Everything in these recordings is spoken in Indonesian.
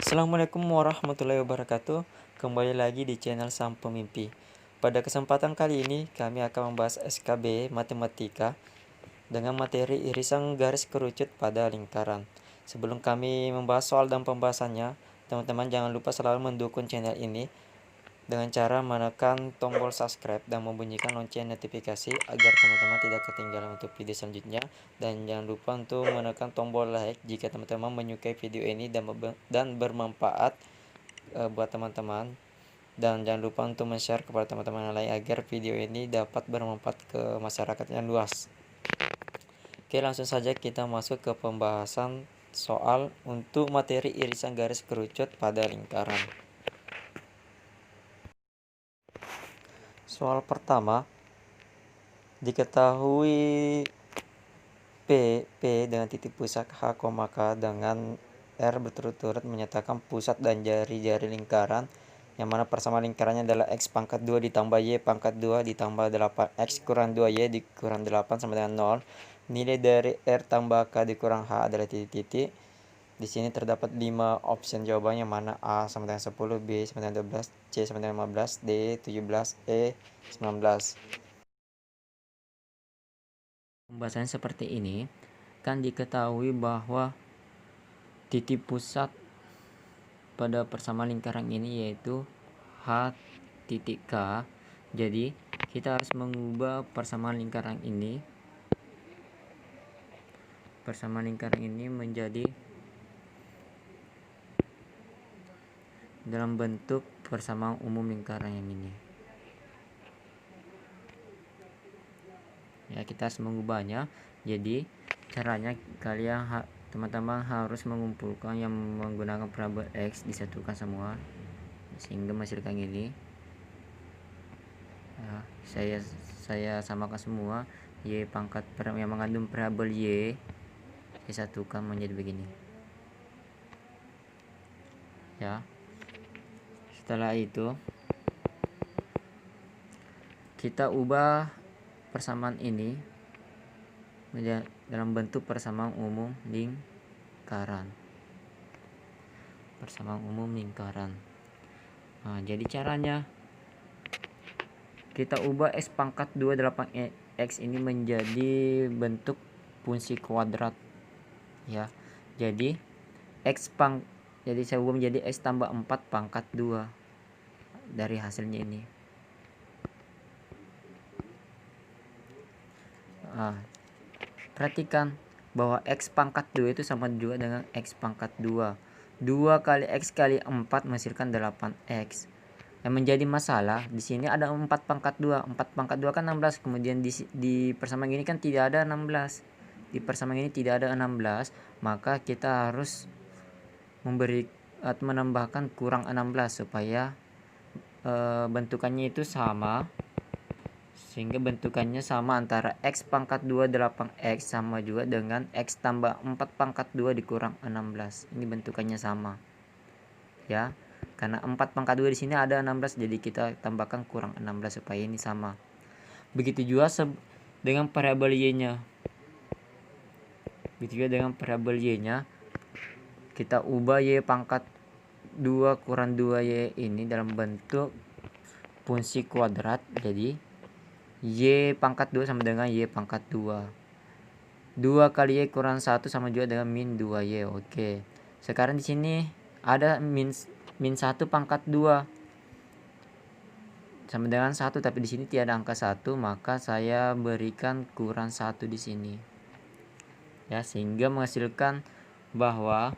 Assalamualaikum warahmatullahi wabarakatuh. Kembali lagi di channel Sang Pemimpi. Pada kesempatan kali ini kami akan membahas SKB Matematika dengan materi irisan garis kerucut pada lingkaran. Sebelum kami membahas soal dan pembahasannya, teman-teman jangan lupa selalu mendukung channel ini dengan cara menekan tombol subscribe dan membunyikan lonceng notifikasi agar teman-teman tidak ketinggalan untuk video selanjutnya. Dan jangan lupa untuk menekan tombol like jika teman-teman menyukai video ini dan bermanfaat buat teman-teman. Dan jangan lupa untuk share kepada teman-teman yang lain agar video ini dapat bermanfaat ke masyarakat yang luas. Oke, langsung saja kita masuk ke pembahasan soal untuk materi irisan garis kerucut pada lingkaran. Soal pertama, diketahui P dengan titik pusat H, K dengan R berturut-turut menyatakan pusat dan jari-jari lingkaran, yang mana persamaan lingkarannya adalah X pangkat 2 ditambah Y pangkat 2 ditambah 8X kurang 2Y dikurang 8 sama dengan 0. Nilai dari R tambah K dikurang H adalah titik-titik. Di sini terdapat 5 opsi jawabannya, mana A sama dengan 10, B sama dengan 12, C sama dengan 15, D 17, E 19. Pembahasan seperti ini kan diketahui bahwa titik pusat pada persamaan lingkaran ini yaitu H titik K. Jadi kita harus mengubah persamaan lingkaran ini menjadi dalam bentuk persamaan umum lingkaran yang ini. Ya, kita harus mengubahnya. Jadi caranya teman-teman harus mengumpulkan yang menggunakan parabol X, disatukan semua sehingga menghasilkan ini. Ya, saya samakan semua. Y pangkat yang mengandung parabol Y disatukan menjadi begini. Ya, setelah itu kita ubah persamaan ini menjadi dalam bentuk persamaan umum lingkaran. Nah, jadi caranya kita ubah X pangkat 2 8X ini menjadi bentuk fungsi kuadrat. Ya, jadi saya ubah menjadi X tambah 4 pangkat 2 dari hasilnya ini. Perhatikan bahwa X pangkat 2 itu sama juga dengan X pangkat 2. 2 kali X kali 4 menghasilkan 8X. Yang menjadi masalah di sini ada 4 pangkat 2. 4 pangkat 2 kan 16. Kemudian di persamaan ini kan tidak ada 16. Di persamaan ini tidak ada 16, maka kita harus menambahkan kurang 16 supaya bentukannya itu sama, sehingga bentukannya sama antara X pangkat 2 8X sama juga dengan X tambah 4 pangkat 2 dikurang 16. Ini bentukannya sama. Ya, karena 4 pangkat 2 di sini ada 16, jadi kita tambahkan kurang 16 supaya ini sama. Begitu juga dengan parabol Y-nya. Kita ubah Y pangkat 2 kurang 2Y ini dalam bentuk fungsi kuadrat. Jadi Y pangkat 2 sama dengan Y pangkat 2. 2 kali Y kurang 1 sama juga dengan min 2Y. Oke. Sekarang di sini ada min 1 pangkat 2 sama dengan 1, tapi di sini tiada angka 1, maka saya berikan kurang 1 di sini. Ya, sehingga menghasilkan bahwa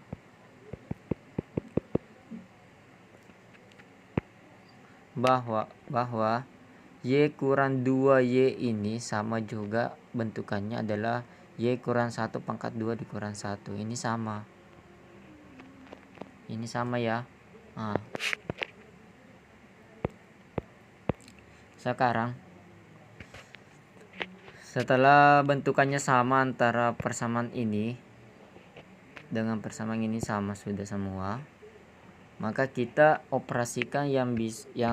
Y kurang 2Y ini sama juga bentukannya adalah Y kurang 1 pangkat 2 dikurang 1. Ini sama ya. Nah, sekarang setelah bentukannya sama antara persamaan ini dengan persamaan ini sama sudah semua, maka kita operasikan yang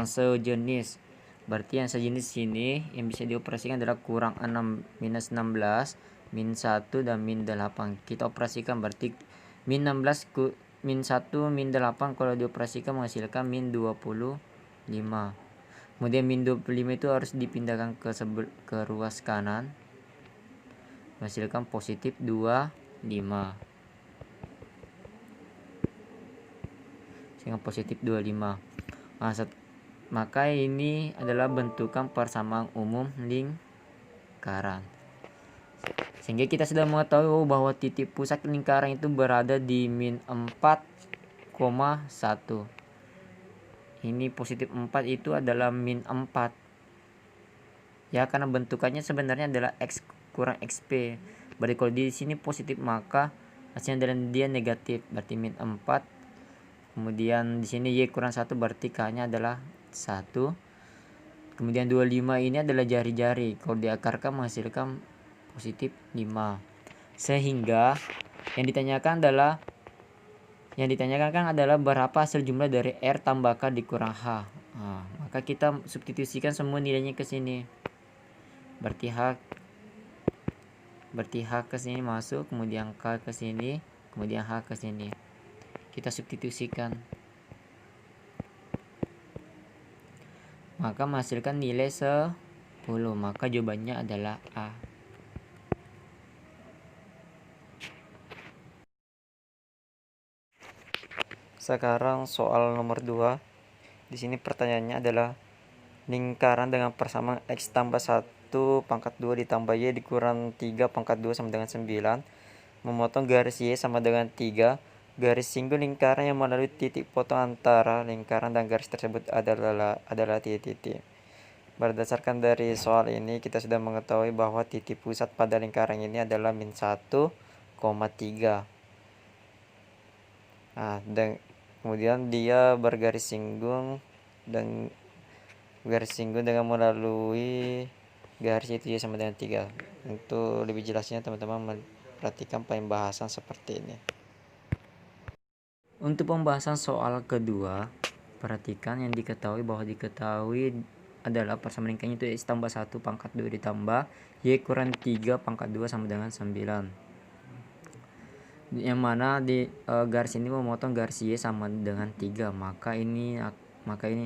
sejenis. Berarti yang sejenis sini yang bisa dioperasikan adalah kurang 6 minus 16, min 1 dan min 8. Kita operasikan berarti min 16 min 1, min 8 kalau dioperasikan menghasilkan min 25. Kemudian min 25 itu harus dipindahkan ke ruas kanan, menghasilkan positif 25. Sehingga positif 25. Maka ini adalah bentukan persamaan umum lingkaran. Sehingga kita sudah mengetahui bahwa titik pusat lingkaran itu berada di min 4,1. Ini positif 4 itu adalah min 4. Ya, karena bentukannya sebenarnya adalah X kurang XP. Berarti kalau di sini positif maka hasilnya adalah dia negatif, berarti min 4. Kemudian di sini Y kurang 1 berarti K-nya adalah 1. Kemudian 25 ini adalah jari-jari. Kalau diakarkan menghasilkan positif 5. Sehingga yang ditanyakan kan adalah berapa hasil jumlah dari R tambah K dikurang H. Maka kita substitusikan semua nilainya ke sini. Berarti H ke sini masuk, kemudian K ke sini, kemudian H ke sini. Kita substitusikan. Maka menghasilkan nilai 10. Maka jawabannya adalah A. Sekarang soal nomor 2. Di sini pertanyaannya adalah lingkaran dengan persamaan X tambah 1 pangkat 2 ditambah Y dikurang 3 pangkat 2 sama dengan 9. Memotong garis Y sama dengan 3. Garis singgung lingkaran yang melalui titik potong antara lingkaran dan garis tersebut adalah titik-titik. Berdasarkan dari soal ini, kita sudah mengetahui bahwa titik pusat pada lingkaran ini adalah min 1,3. Dan kemudian dia bergaris singgung dengan melalui garis itu Y sama dengan 3. Untuk lebih jelasnya teman-teman perhatikan pembahasan seperti ini. Untuk pembahasan soal kedua, perhatikan yang diketahui adalah persamaan lingkarannya itu X tambah 1 pangkat 2 ditambah Y kurang 3 pangkat 2 sama dengan 9. Yang mana di garis ini memotong garis Y sama dengan 3. Maka ini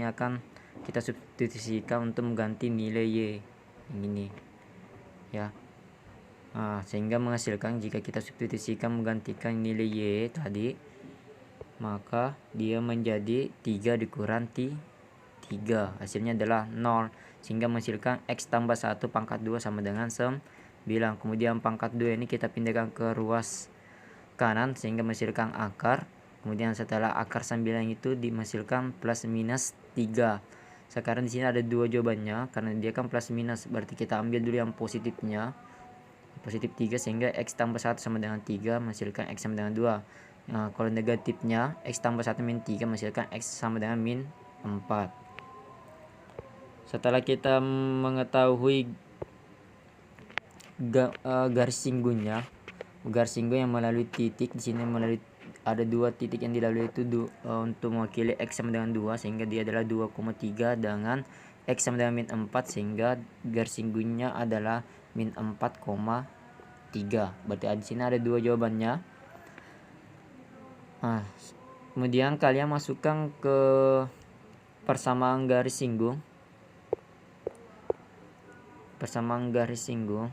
akan kita substitusikan untuk mengganti nilai Y yang ini. Ya. Sehingga menghasilkan jika kita substitusikan menggantikan nilai Y tadi, maka dia menjadi 3 dikurang 3. Hasilnya adalah 0. Sehingga menghasilkan X tambah 1 pangkat 2 sama dengan 9. Kemudian pangkat 2 ini kita pindahkan ke ruas kanan sehingga menghasilkan akar. Kemudian setelah akar 9 itu dihasilkan plus minus 3. Sekarang di sini ada 2 jawabannya karena dia kan plus minus, berarti kita ambil dulu yang positifnya. Positif 3 sehingga X tambah 1 sama dengan 3 menghasilkan X sama dengan 2. Kalau negatifnya X tambah 1 min 3 menghasilkan X sama dengan min 4. Setelah kita mengetahui garis singgungnya, garis singgung yang melalui titik di sini ada 2 titik yang dilalui itu untuk mewakili X sama dengan 2 sehingga dia adalah 2,3 dengan X sama dengan min 4 sehingga garis singgungnya adalah min 4,3. Berarti di sini ada 2 jawabannya. Kemudian kalian masukkan ke persamaan garis singgung. Persamaan garis singgung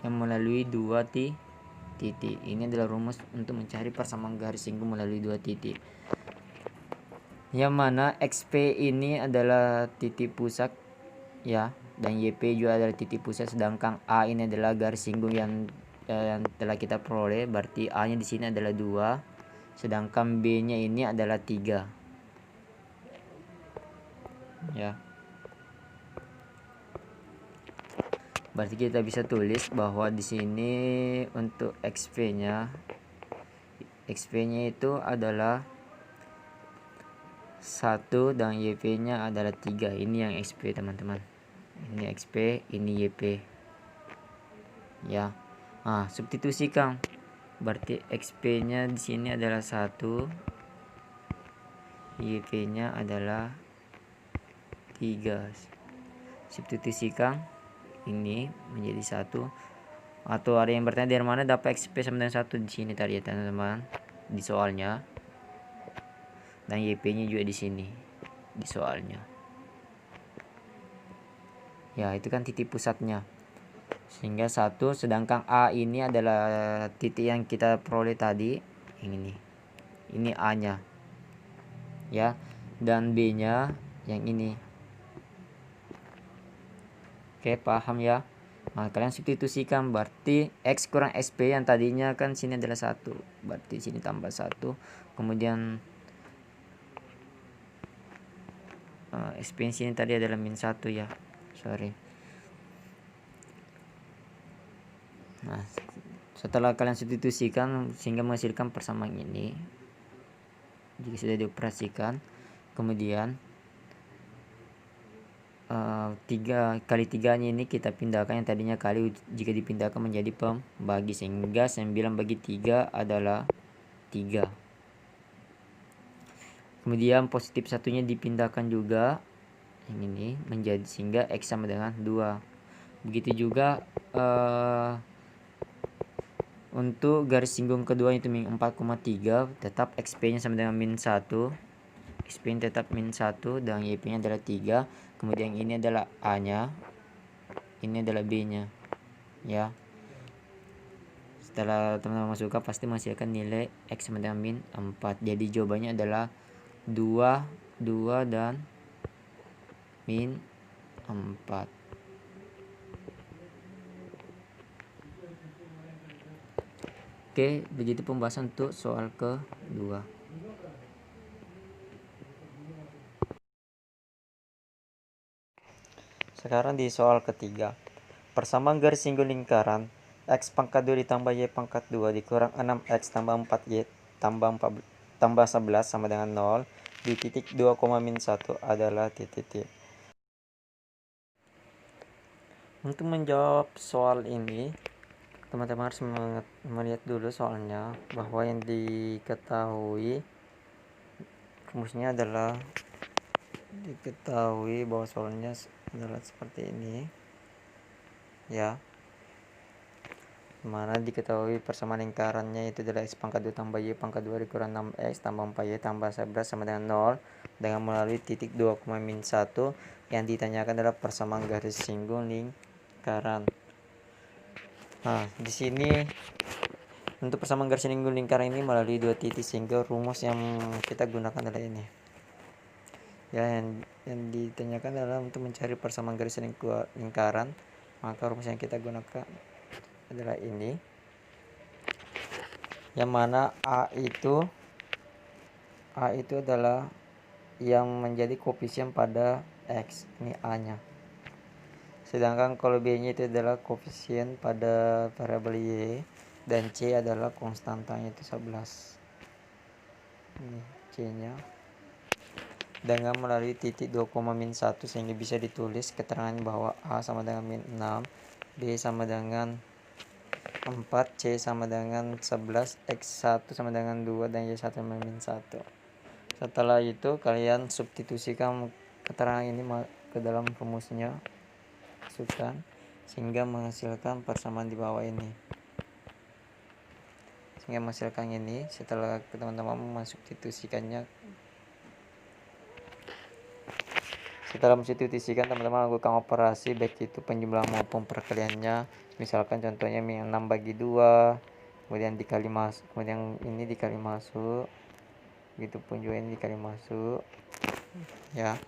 yang melalui 2 titik. Ini adalah rumus untuk mencari persamaan garis singgung melalui 2 titik. Yang mana XP ini adalah titik pusat ya, dan YP juga adalah titik pusat, sedangkan A ini adalah garis singgung yang telah kita peroleh. Berarti A nya di sini adalah 2, sedangkan B nya ini adalah 3 ya. Berarti kita bisa tulis bahwa di sini untuk XP nya itu adalah 1 dan YP nya adalah 3. Ini yang XP teman-teman. Ini XP, ini YP ya. Substitusikan. Berarti XP nya di sini adalah 1, YP nya adalah 3. Substitusikan ini menjadi 1. Atau ada yang bertanya dari mana dapat XP sama dengan 1? Di sini tadi ya teman-teman. di soalnya, dan YP-nya juga di sini di soalnya. Ya, itu kan titik pusatnya. Sehingga 1, sedangkan A ini adalah titik yang kita peroleh tadi, yang ini. Ini A-nya. Ya, dan B-nya yang ini. Oke, paham ya? Nah, kalian substitusikan, berarti X kurang SP yang tadinya kan sini adalah 1. Berarti sini tambah 1. Kemudian SP sini tadi adalah min 1 ya. Sorry. Nah, setelah kalian substitusikan sehingga menghasilkan persamaan ini, jika sudah dioperasikan, kemudian 3 kali 3-nya ini kita pindahkan, yang tadinya kali jika dipindahkan menjadi pembagi, sehingga 9 bagi 3 adalah 3. Kemudian positif satunya dipindahkan juga yang ini menjadi, sehingga X sama dengan 2. Begitu juga untuk garis singgung kedua itu min 4,3, tetap XP nya sama dengan min 1. XP nya tetap min 1 dan YP nya adalah 3. Kemudian ini adalah A nya, ini adalah B nya ya. Setelah teman-teman masukkan pasti menghasilkan nilai X sama dengan min 4. Jadi jawabannya adalah 2, 2 dan min 4. Oke, begitu pembahasan untuk soal kedua. Sekarang di soal ketiga. Persamaan garis singgung lingkaran X pangkat 2 ditambah Y pangkat 2 dikurang 6X tambah 4Y tambah 11 sama dengan 0 di titik 2, min 1 adalah titik. Untuk menjawab soal ini, teman-teman harus melihat dulu soalnya, bahwa yang diketahui rumusnya adalah bahwa soalnya adalah seperti ini ya, mana diketahui persamaan lingkarannya itu adalah X pangkat 2 tambah Y pangkat 2 dikurang 6X tambah 4Y tambah 11 sama dengan 0 dengan melalui titik 2, min 1. Yang ditanyakan adalah persamaan garis singgung lingkaran. Nah, di sini untuk persamaan garis singgung lingkaran ini melalui 2 titik, sehingga rumus yang kita gunakan adalah ini. Ya, yang ditanyakan adalah untuk mencari persamaan garis lingkaran, maka rumus yang kita gunakan adalah ini, yang mana A itu adalah yang menjadi koefisien pada X, ini A nya, sedangkan kalau B nya itu adalah koefisien pada variabel Y, dan C adalah konstantanya itu 11. Ini C nya, dengan melalui titik 2, min 1, sehingga bisa ditulis keterangan bahwa A sama dengan min 6, B sama dengan 4, C sama dengan 11, X1 sama dengan 2, dan Y1 sama min 1. Setelah itu kalian substitusikan keterangan ini ke dalam rumusnya, masukkan, sehingga menghasilkan persamaan di bawah ini. Sehingga menghasilkan ini, setelah teman-teman mensubstitusikannya, setelah mensubstitusikan, teman-teman lakukan operasi baik itu penjumlahan maupun perkaliannya. Misalkan contohnya min 6 bagi 2, kemudian dikali masuk, kemudian ini dikali masuk, begitupun juga ini dikali masuk ya,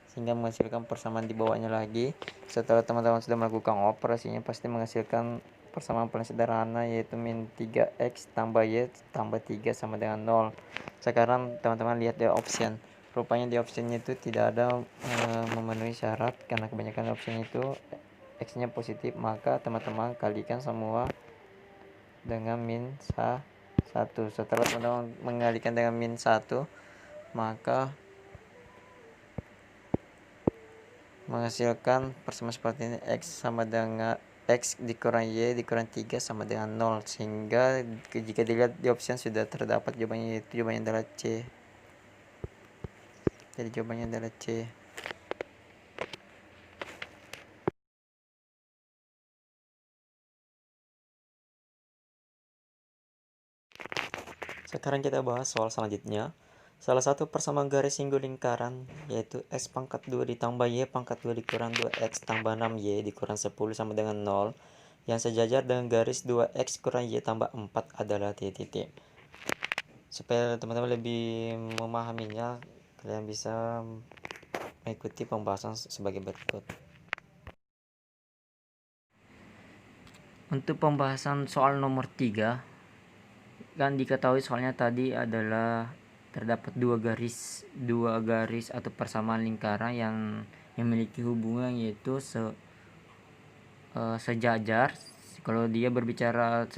sehingga menghasilkan persamaan di bawahnya lagi. Setelah teman-teman sudah melakukan operasinya, pasti menghasilkan persamaan paling sederhana, yaitu min 3X tambah Y tambah 3 sama dengan 0. Sekarang teman-teman lihat di option. Rupanya di optionnya itu tidak ada memenuhi syarat, karena kebanyakan option itu X nya positif, maka teman-teman kalikan semua dengan min 1. Setelah teman-teman mengalikan dengan min 1, maka menghasilkan persamaan seperti ini, X sama dengan X dikurang Y dikurang 3 sama dengan 0, sehingga jika dilihat di option sudah terdapat jawabannya, yaitu jawabannya adalah C. Jadi jawabannya adalah C. Sekarang kita bahas soal selanjutnya. Salah satu persamaan garis singgung lingkaran yaitu X pangkat 2 ditambah Y pangkat 2 dikurang 2X tambah 6Y dikurang 10 sama dengan 0 yang sejajar dengan garis 2X kurang Y tambah 4 adalah titik. Supaya teman-teman lebih memahaminya, kalian bisa mengikuti pembahasan sebagai berikut. Untuk pembahasan soal nomor 3, kan diketahui soalnya tadi adalah terdapat dua garis atau persamaan lingkaran yang memiliki hubungan yaitu sejajar. Kalau dia berbicara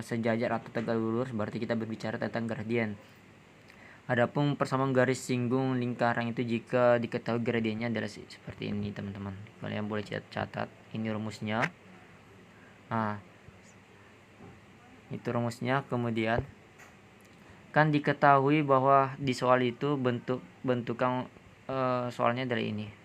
sejajar atau tegak lurus, berarti kita berbicara tentang gradien. Adapun persamaan garis singgung lingkaran itu jika diketahui gradiennya adalah seperti ini, teman-teman. Kalian boleh catat, ini rumusnya. Nah, itu rumusnya. Kemudian kan diketahui bahwa di soal itu bentukan soalnya adalah ini.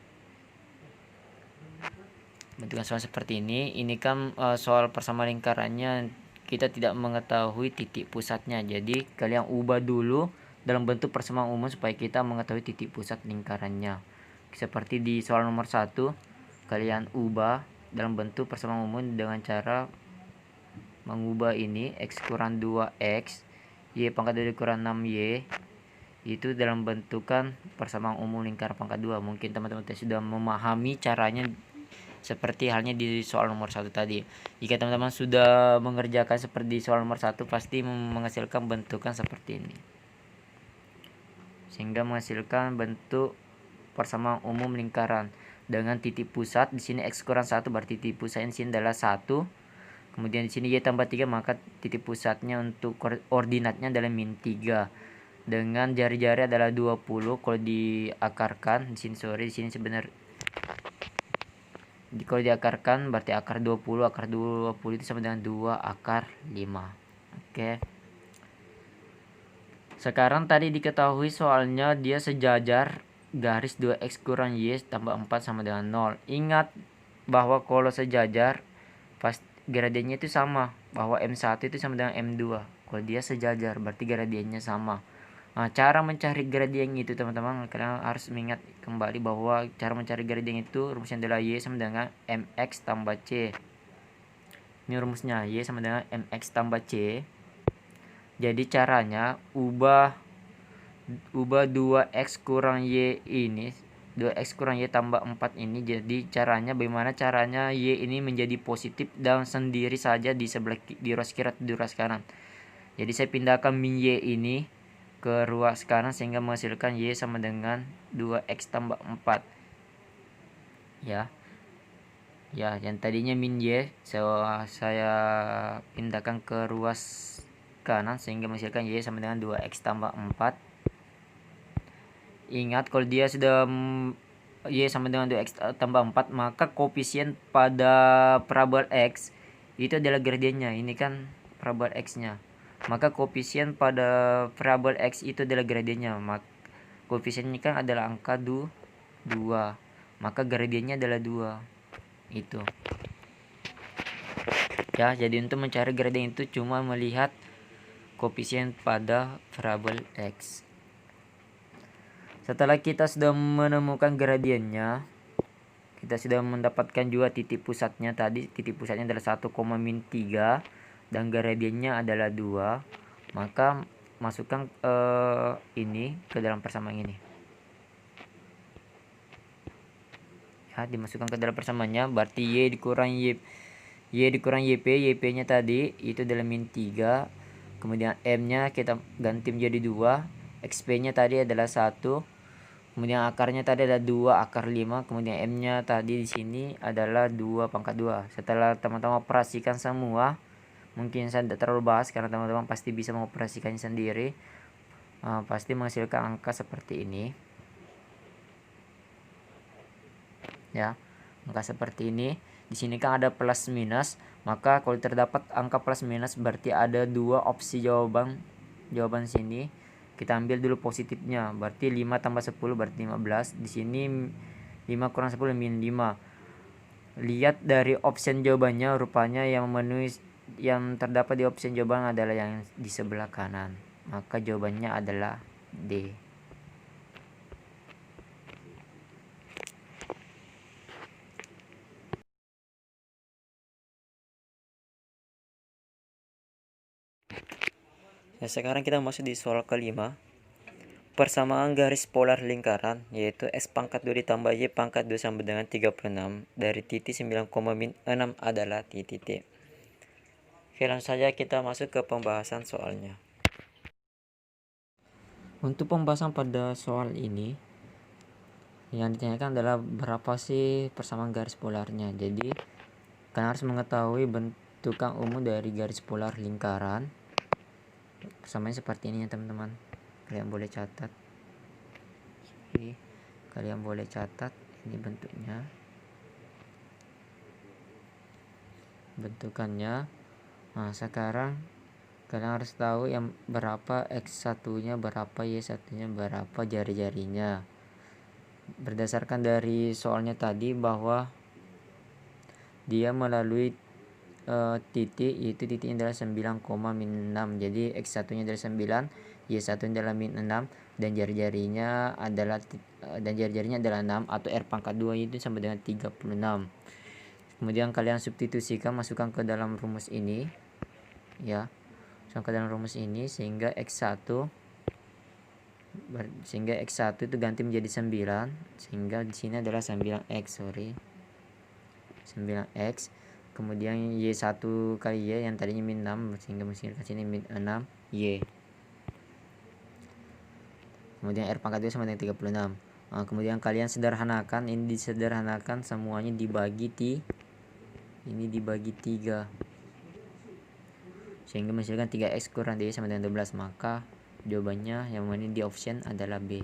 Bentukan soal seperti ini. Ini kan soal persamaan lingkarannya kita tidak mengetahui titik pusatnya. Jadi kalian ubah dulu dalam bentuk persamaan umum supaya kita mengetahui titik pusat lingkarannya. Seperti di soal nomor 1, kalian ubah dalam bentuk persamaan umum dengan cara mengubah ini X kurang 2X Y pangkat 2 kurang 6Y itu dalam bentukan persamaan umum lingkaran pangkat 2. Mungkin teman-teman sudah memahami caranya seperti halnya di soal nomor 1 tadi. Jika teman-teman sudah mengerjakan seperti di soal nomor 1, pasti menghasilkan bentukan seperti ini, sehingga menghasilkan bentuk persamaan umum lingkaran dengan titik pusat di sini X kurang 1, berarti titik pusatnya di sini adalah 1. Kemudian di sini Y tambah 3, maka titik pusatnya untuk ordinatnya adalah min 3. Dengan jari-jari adalah 20. Kalau diakarkan di sini sebenarnya kalau diakarkan berarti akar 20 itu sama dengan 2 akar 5. Oke. Sekarang tadi diketahui soalnya dia sejajar garis 2X kurang Y tambah 4 sama dengan 0. Ingat bahwa kalau sejajar pas gradiennya itu sama, bahwa M1 itu sama dengan M2. Kalau dia sejajar berarti gradiennya sama. Nah, cara mencari gradien itu teman-teman, kalian harus mengingat kembali bahwa cara mencari gradien itu rumusnya adalah Y sama dengan MX tambah C. Ini rumusnya, Y sama dengan MX tambah C. Jadi caranya ubah 2X kurang Y ini, 2X kurang Y tambah 4 ini. Jadi bagaimana caranya Y ini menjadi positif dan sendiri saja di sebelah di ruas kiri atau di ruas kanan. Jadi saya pindahkan min Y ini ke ruas kanan sehingga menghasilkan Y sama dengan 2X tambah 4. Ya, yang tadinya min Y saya pindahkan ke ruas kanan sehingga menghasilkan Y sama dengan 2X tambah 4. Ingat, kalau dia sudah Y sama dengan 2X tambah 4, maka koefisien pada parabola X itu adalah gradiennya. Ini kan parabola X-nya. Maka koefisien pada parabola X itu adalah gradiennya. Maka koefisiennya kan adalah angka 2. Maka gradiennya adalah 2. Itu. Ya, jadi untuk mencari gradien itu cuma melihat koefisien pada parabola X. Setelah kita sudah menemukan gradiennya, kita sudah mendapatkan juga titik pusatnya tadi. Titik pusatnya adalah 1, min 3 dan gradiennya adalah 2. Maka masukkan ini ke dalam persamaan ini. Ya, dimasukkan ke dalam persamaannya, berarti Y dikurang YP. YP-nya tadi itu adalah min 3. Kemudian M-nya kita ganti menjadi 2. XP-nya tadi adalah 1. Kemudian akarnya tadi ada 2 akar 5. Kemudian M-nya tadi di sini adalah 2 pangkat 2. Setelah teman-teman operasikan semua, mungkin saya tidak terlalu bahas karena teman-teman pasti bisa mengoperasikannya sendiri. Pasti menghasilkan angka seperti ini. Ya, angka seperti ini. Di sini kan ada plus minus, maka kalau terdapat angka plus minus berarti ada 2 opsi jawaban sini. Kita ambil dulu positifnya, berarti 5 tambah 10 berarti 15. Di sini 5 kurang 10 min 5. Lihat dari opsi jawabannya, rupanya yang terdapat di opsi jawaban adalah yang di sebelah kanan. maka jawabannya adalah D. Ya, sekarang kita masuk di soal kelima. Persamaan garis polar lingkaran, yaitu X pangkat 2 ditambah Y pangkat 2 sama dengan 36 dari titik 9,6 adalah titik T. Oke, langsung saja kita masuk ke pembahasan soalnya. Untuk pembahasan pada soal ini, yang ditanyakan adalah berapa sih persamaan garis polarnya. Jadi, kalian harus mengetahui bentukan umum dari garis polar lingkaran. Persamaannya seperti ini ya teman-teman. Kalian boleh catat. Oke, kalian boleh catat ini bentukannya. Nah, sekarang kalian harus tahu yang berapa X1 nya berapa, Y1 nya berapa, jari-jarinya. Berdasarkan dari soalnya tadi bahwa dia melalui titik, yaitu titiknya adalah 9,6. Jadi X1 nya adalah 9, Y1 nya adalah min 6, dan jari-jarinya adalah 6, atau R pangkat 2 itu sama dengan 36. Kemudian kalian substitusikan, masukkan ke dalam rumus ini ya, masukkan ke dalam rumus ini sehingga X1 itu ganti menjadi 9, sehingga di sini adalah 9x. 9x. Kemudian Y1 kali Y yang tadinya min 6, sehingga mesti ke sini min 6 Y. Kemudian R pangkat 2 sama dengan 36. Nah, kemudian kalian sederhanakan, ini disederhanakan semuanya dibagi ini dibagi 3. Sehingga menghasilkan 3x kurang D sama dengan 12, maka jawabannya yang mana di option adalah B.